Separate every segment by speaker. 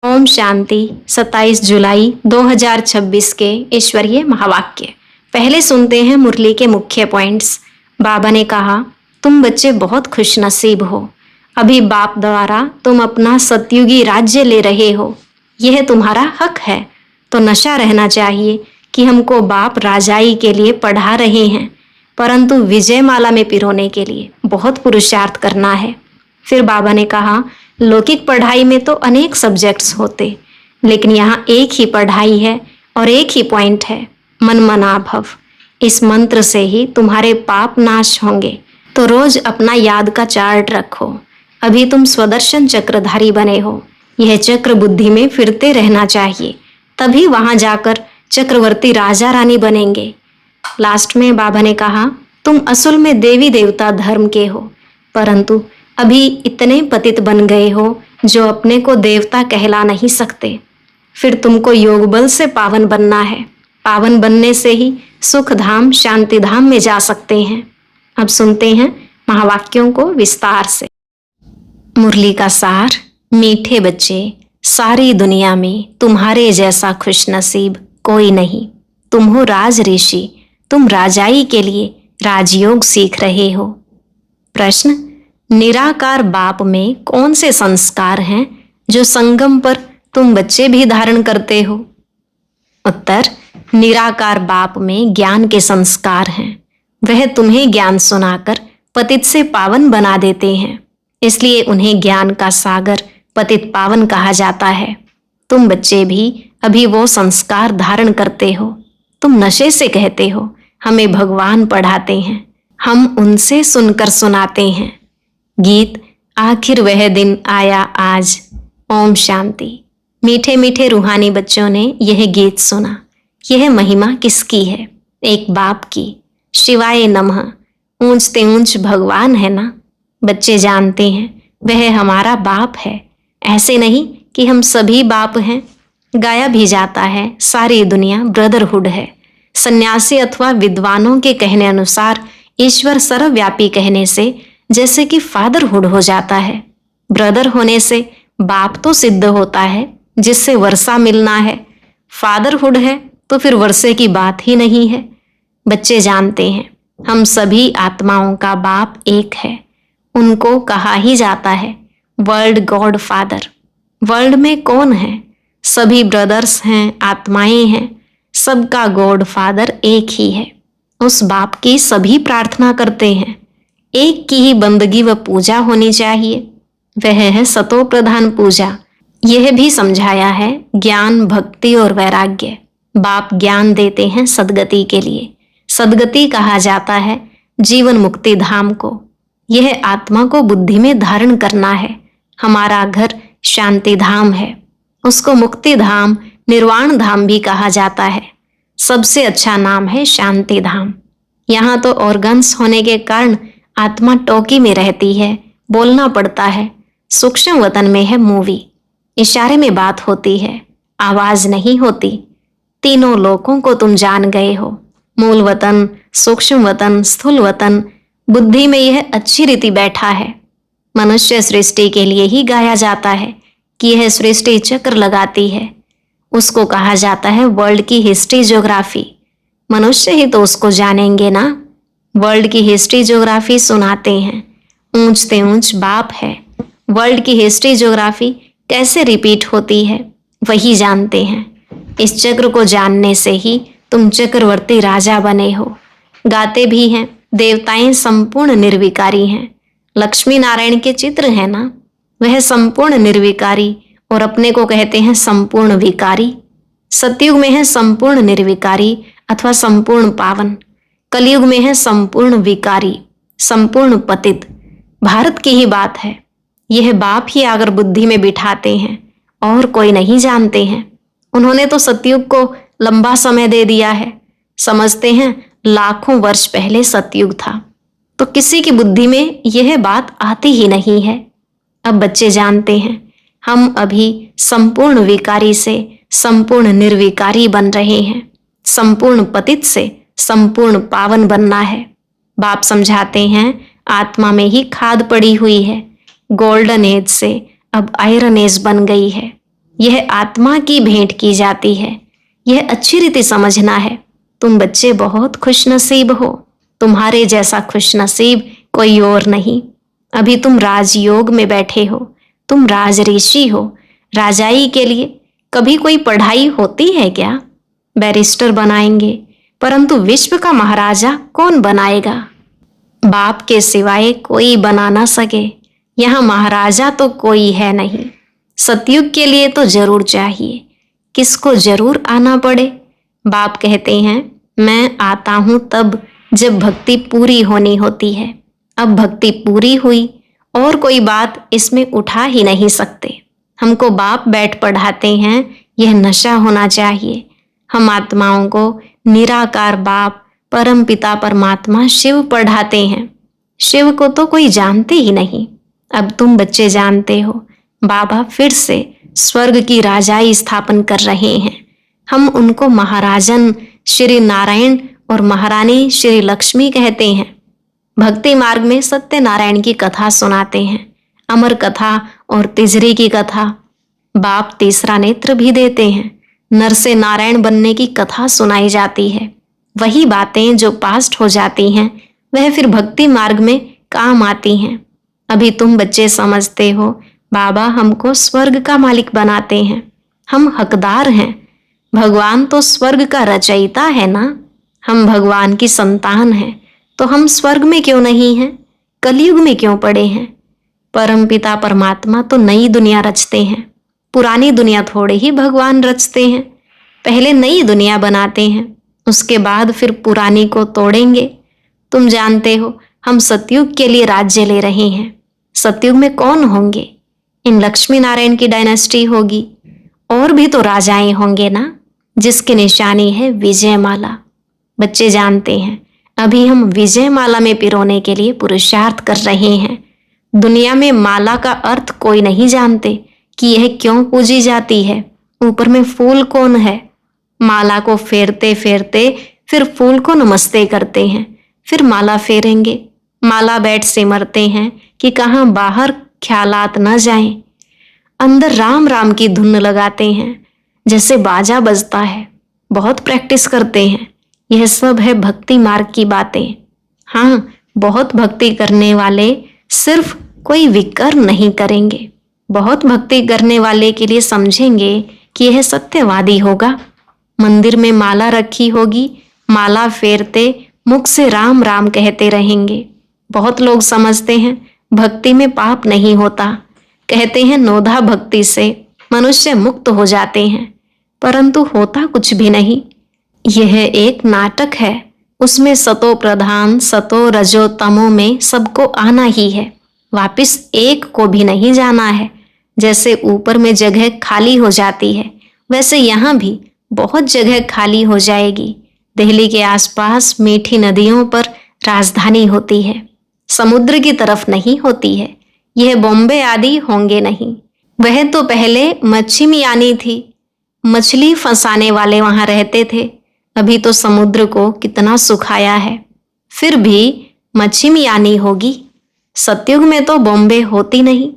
Speaker 1: ओम शांति। 27 जुलाई 2026 के ईश्वरीय महावाक्य। पहले सुनते हैं मुरली के मुख्य पॉइंट्स। बाबा ने कहा, तुम बच्चे बहुत खुशनसीब हो। अभी बाप द्वारा तुम अपना सतयुगी राज्य ले रहे हो। यह तुम्हारा हक है। तो नशा रहना चाहिए कि हमको बाप राजाई के लिए पढ़ा रहे हैं, परंतु विजय माला में पिरोने के लिए बहुत पुरुषार्थ करना है। फिर बाबा ने कहा, लौकिक पढ़ाई में तो अनेक सब्जेक्ट्स होते, लेकिन यहाँ एक ही पढ़ाई है और एक ही पॉइंट है, मन मना भव। इस मंत्र से ही तुम्हारे पाप नाश होंगे। तो रोज अपना याद का चार्ट रखो। अभी तुम स्वदर्शन चक्रधारी बने हो। यह चक्र बुद्धि में फिरते रहना चाहिए, तभी वहां जाकर चक्रवर्ती राजा रानी बनेंगे। लास्ट में बाबा ने कहा, तुम असल में देवी देवता धर्म के हो, परंतु अभी इतने पतित बन गए हो जो अपने को देवता कहला नहीं सकते। फिर तुमको योग बल से पावन बनना है। पावन बनने से ही सुख धाम शांति धाम में जा सकते हैं। अब सुनते हैं महावाक्यों को विस्तार से। मुरली का सार। मीठे बच्चे, सारी दुनिया में तुम्हारे जैसा खुशनसीब कोई नहीं। तुम हो राज ऋषि। तुम राजाई के लिए राजयोग सीख रहे हो। प्रश्न, निराकार बाप में कौन से संस्कार हैं जो संगम पर तुम बच्चे भी धारण करते हो? उत्तर, निराकार बाप में ज्ञान के संस्कार हैं। वह तुम्हें ज्ञान सुनाकर पतित से पावन बना देते हैं, इसलिए उन्हें ज्ञान का सागर पतित पावन कहा जाता है। तुम बच्चे भी अभी वो संस्कार धारण करते हो। तुम नशे से कहते हो हमें भगवान पढ़ाते हैं, हम उनसे सुनकर सुनाते हैं। गीत, आखिर वह दिन आया आज। ओम शांति। मीठे मीठे रूहानी बच्चों ने यह गीत सुना। यह महिमा किसकी है? एक बाप की। शिवाय नमः। ऊंचते ऊंच भगवान है ना। बच्चे जानते हैं वह हमारा बाप है। ऐसे नहीं कि हम सभी बाप हैं। गाया भी जाता है, सारी दुनिया ब्रदरहुड है। सन्यासी अथवा विद्वानों के कहने अनुसार ईश्वर सर्वव्यापी कहने से जैसे कि फादरहुड हो जाता है। ब्रदर होने से बाप तो सिद्ध होता है, जिससे वर्षा मिलना है। फादरहुड है तो फिर वर्षे की बात ही नहीं है। बच्चे जानते हैं हम सभी आत्माओं का बाप एक है। उनको कहा ही जाता है वर्ल्ड गॉड फादर। वर्ल्ड में कौन है? सभी ब्रदर्स हैं, आत्माएं हैं। सबका गॉड फादर एक ही है। उस बाप की सभी प्रार्थना करते हैं। एक की ही बंदगी व पूजा होनी चाहिए, वह है सतो प्रधान पूजा। यह भी समझाया है ज्ञान, भक्ति और वैराग्य। बाप ज्ञान देते हैं सदगति के लिए। सदगति कहा जाता है जीवन मुक्ति धाम को। यह आत्मा को बुद्धि में धारण करना है। हमारा घर शांति धाम है, उसको मुक्ति धाम, निर्वाण धाम भी कहा जाता है। सबसे अच्छा नाम है शांति धाम। यहाँ तो ऑर्गन्स होने के कारण आत्मा टोकी में रहती है, बोलना पड़ता है। सूक्ष्म वतन में है मूवी, इशारे में बात होती है, आवाज नहीं होती। तीनों लोकों को तुम जान गए हो, मूल वतन, सूक्ष्म वतन, स्थूल वतन। बुद्धि में यह अच्छी रीति बैठा है। मनुष्य सृष्टि के लिए ही गाया जाता है कि यह सृष्टि चक्र लगाती है। उसको कहा जाता है वर्ल्ड की हिस्ट्री ज्योग्राफी। मनुष्य ही तो उसको जानेंगे ना। वर्ल्ड की हिस्ट्री ज्योग्राफी सुनाते हैं। ऊंचते ऊंच बाप है। वर्ल्ड की हिस्ट्री ज्योग्राफी कैसे रिपीट होती है वही जानते हैं। इस चक्र को जानने से ही तुम चक्रवर्ती राजा बने हो। गाते भी हैं देवताएं संपूर्ण निर्विकारी हैं। लक्ष्मी नारायण के चित्र है ना, वह संपूर्ण निर्विकारी और अपने को कहते हैं संपूर्ण विकारी। सतयुग में है संपूर्ण निर्विकारी अथवा संपूर्ण पावन। कलयुग में है संपूर्ण विकारी, संपूर्ण पतित। भारत की ही बात है। यह बाप ही अगर बुद्धि में बिठाते हैं और कोई नहीं जानते हैं। उन्होंने तो सतयुग को लंबा समय दे दिया है। समझते हैं लाखों वर्ष पहले सतयुग था, तो किसी की बुद्धि में यह बात आती ही नहीं है। अब बच्चे जानते हैं हम अभी संपूर्ण विकारी से संपूर्ण निर्विकारी बन रहे हैं। संपूर्ण पतित से संपूर्ण पावन बनना है। बाप समझाते हैं आत्मा में ही खाद पड़ी हुई है। गोल्डन एज से अब आयरन एज बन गई है। यह आत्मा की भेंट की जाती है। यह अच्छी रीति समझना है। तुम बच्चे बहुत खुशनसीब हो। तुम्हारे जैसा खुशनसीब कोई और नहीं। अभी तुम राजयोग में बैठे हो। तुम राज ऋषि हो। राजाई के लिए कभी कोई पढ़ाई होती है क्या? बैरिस्टर बनाएंगे, परंतु विश्व का महाराजा कौन बनाएगा? बाप के सिवाय कोई बना ना सके। यहाँ महाराजा तो कोई है नहीं। सतयुग के लिए तो जरूर चाहिए। किसको जरूर आना पड़े? बाप कहते हैं, मैं आता हूं तब जब भक्ति पूरी होनी होती है। अब भक्ति पूरी हुई और कोई बात इसमें उठा ही नहीं सकते। हमको बाप बैठ पढ़ाते हैं, यह नशा होना चाहिए। हम आत्माओं को निराकार बाप परम पिता परमात्मा शिव पढ़ाते हैं। शिव को तो कोई जानते ही नहीं। अब तुम बच्चे जानते हो। बाबा फिर से स्वर्ग की राजाई स्थापन कर रहे हैं। हम उनको महाराजन श्री नारायण और महारानी श्री लक्ष्मी कहते हैं। भक्ति मार्ग में सत्यनारायण की कथा सुनाते हैं, अमर कथा और तिजरी की कथा। बाप तीसरा नेत्र भी देते हैं। नर से नारायण बनने की कथा सुनाई जाती है। वही बातें जो पास्ट हो जाती हैं वह फिर भक्ति मार्ग में काम आती हैं। अभी तुम बच्चे समझते हो बाबा हमको स्वर्ग का मालिक बनाते हैं। हम हकदार हैं। भगवान तो स्वर्ग का रचयिता है ना। हम भगवान की संतान हैं, तो हम स्वर्ग में क्यों नहीं हैं? कलयुग में क्यों पड़े हैं? परमपिता परमात्मा तो नई दुनिया रचते हैं। पुरानी दुनिया थोड़े ही भगवान रचते हैं। पहले नई दुनिया बनाते हैं, उसके बाद फिर पुरानी को तोड़ेंगे। तुम जानते हो हम सतयुग के लिए राज्य ले रहे हैं। सतयुग में कौन होंगे? इन लक्ष्मी नारायण की डायनेस्टी होगी। और भी तो राजाएं होंगे ना, जिसकी निशानी है विजय माला। बच्चे जानते हैं अभी हम विजय माला में पिरोने के लिए पुरुषार्थ कर रहे हैं। दुनिया में माला का अर्थ कोई नहीं जानते कि यह क्यों पूजी जाती है। ऊपर में फूल कौन है? माला को फेरते फेरते फिर फूल को नमस्ते करते हैं, फिर माला फेरेंगे। माला बैठ सिमरते हैं कि कहाँ बाहर ख्यालात न जाएं। अंदर राम राम की धुन लगाते हैं जैसे बाजा बजता है। बहुत प्रैक्टिस करते हैं। यह सब है भक्ति मार्ग की बातें। हाँ, बहुत भक्ति करने वाले सिर्फ कोई विकर्म नहीं करेंगे। बहुत भक्ति करने वाले के लिए समझेंगे कि यह सत्यवादी होगा। मंदिर में माला रखी होगी, माला फेरते मुख से राम राम कहते रहेंगे। बहुत लोग समझते हैं भक्ति में पाप नहीं होता। कहते हैं नोधा भक्ति से मनुष्य मुक्त हो जाते हैं, परंतु होता कुछ भी नहीं। यह एक नाटक है। उसमें सतो प्रधान सतो रजो तमो में सबको आना ही है। वापिस एक को भी नहीं जाना है। जैसे ऊपर में जगह खाली हो जाती है, वैसे यहाँ भी बहुत जगह खाली हो जाएगी। दिल्ली के आसपास मीठी नदियों पर राजधानी होती है, समुद्र की तरफ नहीं होती है। यह बॉम्बे आदि होंगे नहीं। वह तो पहले मच्छी मियानी थी, मछली फंसाने वाले वहां रहते थे। अभी तो समुद्र को कितना सुखाया है, फिर भी मच्छी मियानी होगी। सतयुग में तो बॉम्बे होती नहीं।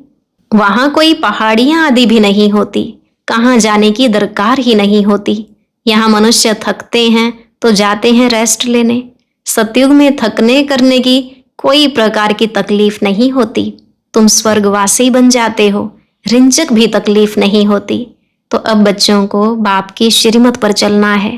Speaker 1: वहां कोई पहाड़ियां आदि भी नहीं होती। कहाँ जाने की दरकार ही नहीं होती। यहाँ मनुष्य थकते हैं तो जाते हैं रेस्ट लेने। सतयुग में थकने करने की कोई प्रकार की तकलीफ नहीं होती। तुम स्वर्गवासी बन जाते हो, रिंचक भी तकलीफ नहीं होती। तो अब बच्चों को बाप की श्रीमत पर चलना है।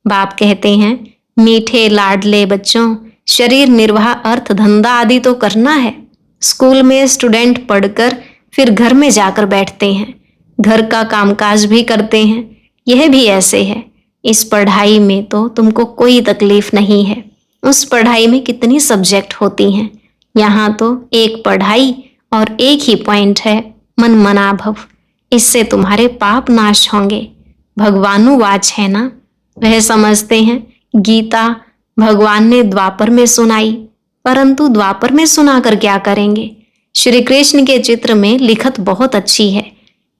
Speaker 1: बाप कहते हैं मीठे लाडले बच्चों, शरीर निर्वाह अर्थ धंधा आदि तो करना है। स्कूल में स्टूडेंट पढ़कर फिर घर में जाकर बैठते हैं, घर का कामकाज भी करते हैं। यह भी ऐसे है। इस पढ़ाई में तो तुमको कोई तकलीफ नहीं है। उस पढ़ाई में कितनी सब्जेक्ट होती हैं। यहाँ तो एक पढ़ाई और एक ही पॉइंट है, मन मनाभव। इससे तुम्हारे पाप नाश होंगे। भगवानुवाच है ना, वह समझते हैं गीता भगवान ने द्वापर में सुनाई, परंतु द्वापर में सुनाकर क्या करेंगे। श्री कृष्ण के चित्र में लिखत बहुत अच्छी है।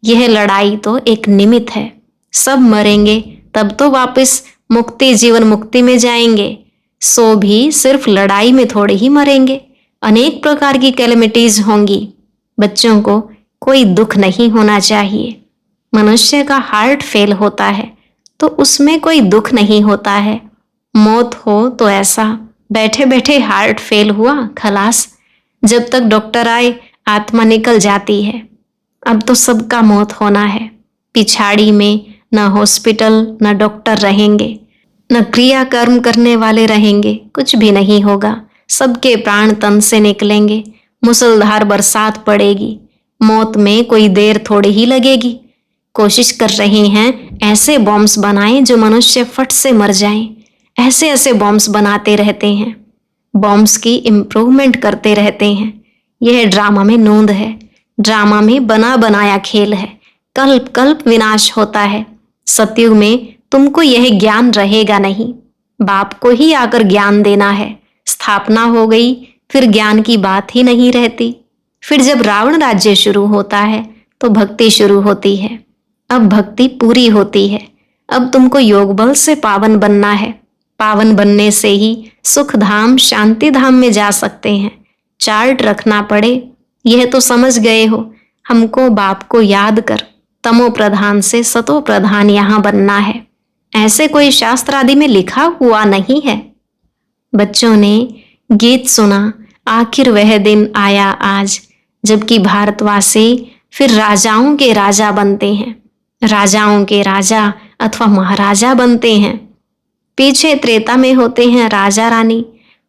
Speaker 1: यह लड़ाई तो एक निमित्त है। सब मरेंगे तब तो वापस मुक्ति जीवन मुक्ति में जाएंगे। सो भी सिर्फ लड़ाई में थोड़े ही मरेंगे। अनेक प्रकार की कैलेमिटीज होंगी। बच्चों को कोई दुख नहीं होना चाहिए। मनुष्य का हार्ट फेल होता है तो उसमें कोई दुख नहीं होता है। मौत हो तो ऐसा बैठे बैठे हार्ट फेल हुआ, खलास, जब तक डॉक्टर आए आत्मा निकल जाती है। अब तो सबका मौत होना है। पिछाड़ी में न हॉस्पिटल न डॉक्टर रहेंगे, न क्रियाकर्म करने वाले रहेंगे, कुछ भी नहीं होगा। सबके प्राण तन से निकलेंगे, मूसलधार बरसात पड़ेगी। मौत में कोई देर थोड़ी ही लगेगी। कोशिश कर रहे हैं ऐसे बॉम्ब्स बनाएं जो मनुष्य फट से मर जाएं। ऐसे ऐसे बॉम्ब्स बनाते रहते हैं, बॉम्ब्स की इम्प्रूवमेंट करते रहते हैं। यह ड्रामा में नोंद है, ड्रामा में बना बनाया खेल है। कल्प कल्प विनाश होता है। सतयुग में तुमको यह ज्ञान रहेगा नहीं। बाप को ही आकर ज्ञान देना है। स्थापना हो गई फिर ज्ञान की बात ही नहीं रहती। फिर जब रावण राज्य शुरू होता है तो भक्ति शुरू होती है। अब भक्ति पूरी होती है। अब तुमको योग बल से पावन बनना है। पावन बनने से ही सुख धाम शांति धाम में जा सकते हैं। चार्ट रखना पड़े यह तो समझ गए हो। हमको बाप को याद कर तमो प्रधान से सतो प्रधान यहाँ बनना है। ऐसे कोई शास्त्र आदि में लिखा हुआ नहीं है। बच्चों ने गीत सुना, आखिर वह दिन आया आज जबकि भारतवासी फिर राजाओं के राजा बनते हैं, राजाओं के राजा अथवा महाराजा बनते हैं। पीछे त्रेता में होते हैं राजा रानी।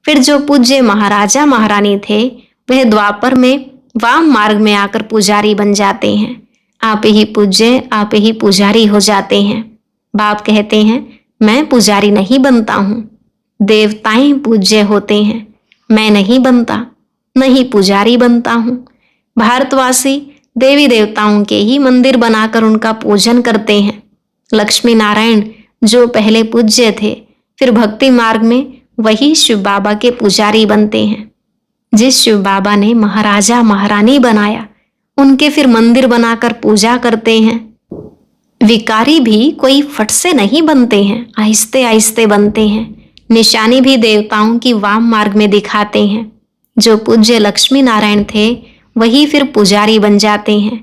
Speaker 1: फिर जो पूज्य महाराजा महारानी थे वह द्वापर में वाम मार्ग में आकर पुजारी बन जाते हैं। आप ही पूज्य आप ही पुजारी हो जाते हैं। बाप कहते हैं मैं पुजारी नहीं बनता हूँ, देवताएं पूज्य होते हैं, मैं नहीं बनता, नहीं पुजारी बनता हूँ। भारतवासी देवी देवताओं के ही मंदिर बनाकर उनका पूजन करते हैं। लक्ष्मी नारायण जो पहले पूज्य थे फिर भक्ति मार्ग में वही शिव बाबा के पुजारी बनते हैं। जिस शिव बाबा ने महाराजा महारानी बनाया उनके फिर मंदिर बनाकर पूजा करते हैं। विकारी भी कोई फट से नहीं बनते हैं, आहिस्ते आहिस्ते बनते हैं। निशानी भी देवताओं की वाम मार्ग में दिखाते हैं। जो पूज्य लक्ष्मी नारायण थे वही फिर पुजारी बन जाते हैं।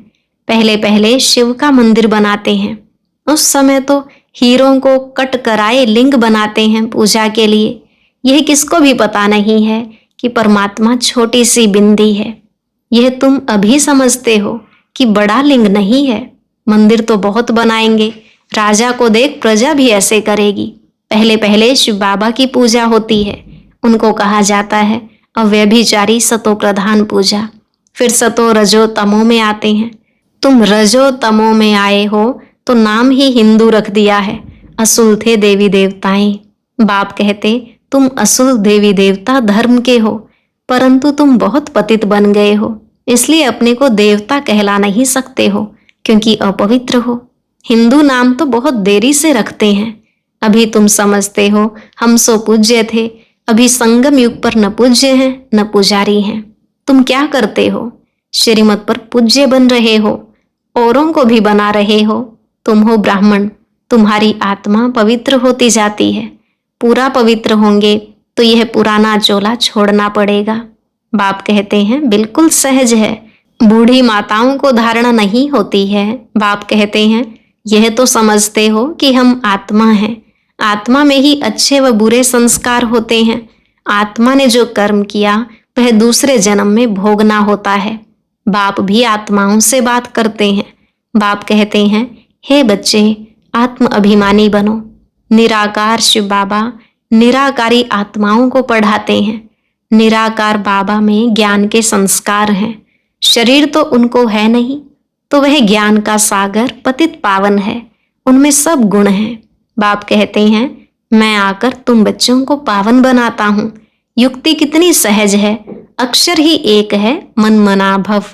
Speaker 1: पहले पहले शिव का मंदिर बनाते हैं। उस समय तो हीरों को कट कराए लिंग बनाते हैं पूजा के लिए। यह किसको भी पता नहीं है कि परमात्मा छोटी सी बिंदी है। यह तुम अभी समझते हो कि बड़ा लिंग नहीं है। मंदिर तो बहुत बनाएंगे, राजा को देख प्रजा भी ऐसे करेगी। पहले पहले शिव बाबा की पूजा होती है। उनको कहा जाता है अव्यभिचारी सतो प्रधान पूजा। फिर सतो रजो तमो में आते हैं। तुम रजो तमो में आए हो तो नाम ही हिंदू रख दिया है। असुल थे देवी देवताएं। बाप कहते तुम असुल देवी देवता धर्म के हो, परंतु तुम बहुत पतित बन गए हो, इसलिए अपने को देवता कहला नहीं सकते हो क्योंकि अपवित्र हो। हिंदू नाम तो बहुत देरी से रखते हैं। अभी तुम समझते हो हम सो पूज्य थे, अभी संगम युग पर न पूज्य हैं न पुजारी हैं। तुम क्या करते हो? श्रीमत पर पूज्य बन रहे हो, औरों को भी बना रहे हो। तुम हो ब्राह्मण, तुम्हारी आत्मा पवित्र होती जाती है। पूरा पवित्र होंगे तो यह पुराना चोला छोड़ना पड़ेगा। बाप कहते हैं बिल्कुल सहज है। बूढ़ी माताओं को धारणा नहीं होती है। बाप कहते हैं यह तो समझते हो कि हम आत्मा हैं। आत्मा में ही अच्छे व बुरे संस्कार होते हैं। आत्मा ने जो कर्म किया वह दूसरे जन्म में भोगना होता है। बाप भी आत्माओं से बात करते हैं। बाप कहते हैं हे बच्चे, आत्म अभिमानी बनो। निराकार शिव बाबा निराकारी आत्माओं को पढ़ाते हैं। निराकार बाबा में ज्ञान के संस्कार हैं। शरीर तो उनको है नहीं, तो वह ज्ञान का सागर पतित पावन है। उनमें सब गुण हैं। बाप कहते हैं मैं आकर तुम बच्चों को पावन बनाता हूँ। युक्ति कितनी सहज है। अक्षर ही एक है, मन मना भव।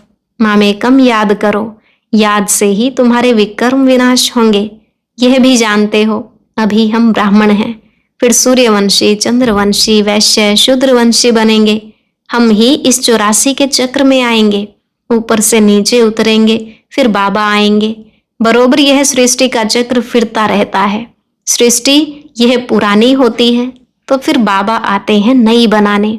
Speaker 1: मामेकम याद करो, याद से ही तुम्हारे विकर्म विनाश होंगे। यह भी जानते हो अभी हम ब्राह्मण हैं, फिर सूर्यवंशी, चंद्रवंशी, वैश्य, शूद्रवंशी बनेंगे। हम ही इस 84 के चक्र में आएंगे, ऊपर से नीचे उतरेंगे, फिर बाबा आएंगे। बरोबर यह सृष्टि का चक्र फिरता रहता है। सृष्टि यह पुरानी होती है तो फिर बाबा आते हैं नई बनाने।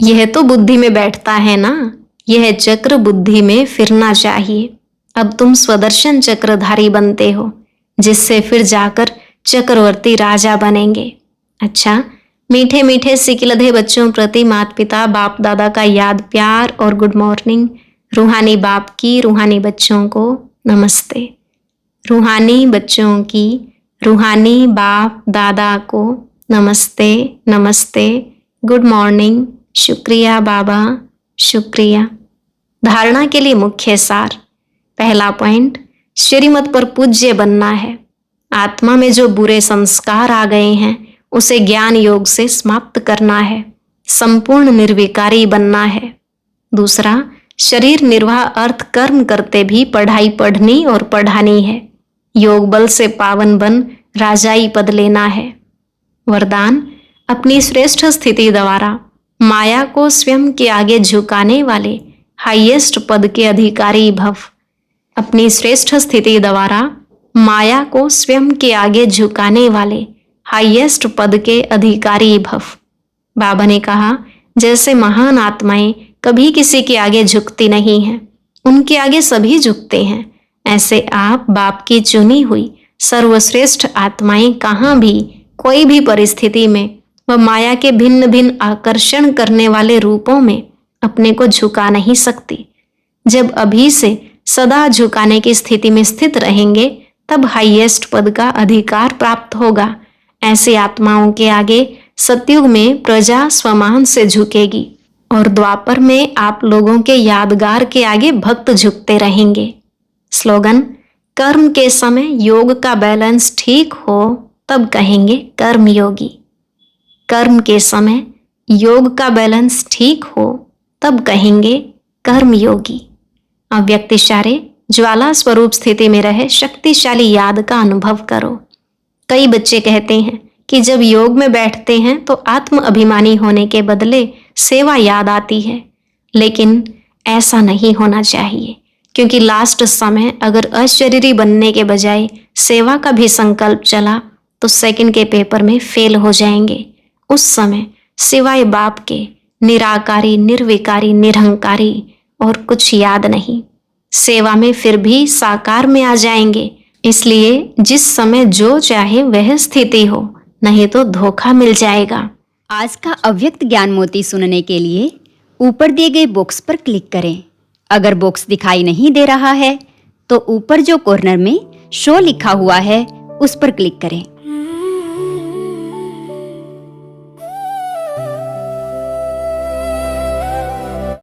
Speaker 1: यह तो बुद्धि में बैठता है ना, यह चक्र बुद्धि में फिरना चाहिए। अब तुम स्वदर्शन चक्रधारी बनते हो, जिससे फिर जाकर चक्रवर्ती राजा बनेंगे। अच्छा, मीठे मीठे सिकिलधे बच्चों प्रति माता पिता बाप दादा का याद प्यार और गुड मॉर्निंग। रूहानी बाप की रूहानी बच्चों को नमस्ते। रूहानी बच्चों की रूहानी बाप दादा को नमस्ते नमस्ते, गुड मॉर्निंग, शुक्रिया बाबा, शुक्रिया। धारणा के लिए मुख्य सार। पहला पॉइंट, श्रीमत पर पूज्य बनना है। आत्मा में जो बुरे संस्कार आ गए हैं उसे ज्ञान योग से समाप्त करना है। संपूर्ण निर्विकारी बनना है। दूसरा, शरीर निर्वाह अर्थ कर्म करते भी पढ़ाई पढ़नी और पढ़ानी है। योग बल से पावन बन राजाई पद लेना है। वरदान, अपनी श्रेष्ठ स्थिति द्वारा माया को स्वयं के आगे झुकाने वाले हाईएस्ट पद के अधिकारी भव। अपनी श्रेष्ठ स्थिति द्वारा माया को स्वयं के आगे झुकाने वाले हाईएस्ट पद के अधिकारी भव। बाबा ने कहा, जैसे महान आत्माएं कभी किसी के आगे झुकती नहीं हैं, उनके आगे सभी झुकते हैं, ऐसे आप बाप की चुनी हुई सर्वश्रेष्ठ आत्माएं कहाँ भी कोई भी परिस्थिति में व माया के भिन्न भिन्न आकर्षण करने वाले रूपों में अपने को झुका नहीं सकती। जब अभी से सदा झुकाने की स्थिति में स्थित रहेंगे तब हाईएस्ट पद का अधिकार प्राप्त होगा। ऐसी आत्माओं के आगे सतयुग में प्रजा स्वमान से झुकेगी और द्वापर में आप लोगों के यादगार के आगे भक्त झुकते रहेंगे। स्लोगन, कर्म के समय योग का बैलेंस ठीक हो तब कहेंगे कर्म योगी। कर्म के समय योग का बैलेंस ठीक हो तब कहेंगे कर्म योगी। अव्यक्त इशारे, ज्वाला स्वरूप स्थिति में रहे शक्तिशाली याद का अनुभव करो। कई बच्चे कहते हैं कि जब योग में बैठते हैं तो आत्म अभिमानी होने के बदले सेवा याद आती है, लेकिन ऐसा नहीं होना चाहिए, क्योंकि लास्ट समय अगर अशरीरी बनने के बजाय सेवा का भी संकल्प चला तो सेकंड के पेपर में फेल हो जाएंगे। उस समय सिवाय बाप के निराकारी, निर्विकारी, निरहंकारी और कुछ याद नहीं। सेवा में फिर भी साकार में आ जाएंगे। इसलिए जिस समय जो चाहे वह स्थिति हो, नहीं तो धोखा मिल जाएगा।
Speaker 2: आज का अव्यक्त ज्ञान मोती सुनने के लिए ऊपर दिए गए बॉक्स पर क्लिक करें। अगर बॉक्स दिखाई नहीं दे रहा है तो ऊपर जो कॉर्नर में शो लिखा हुआ है उस पर क्लिक करें।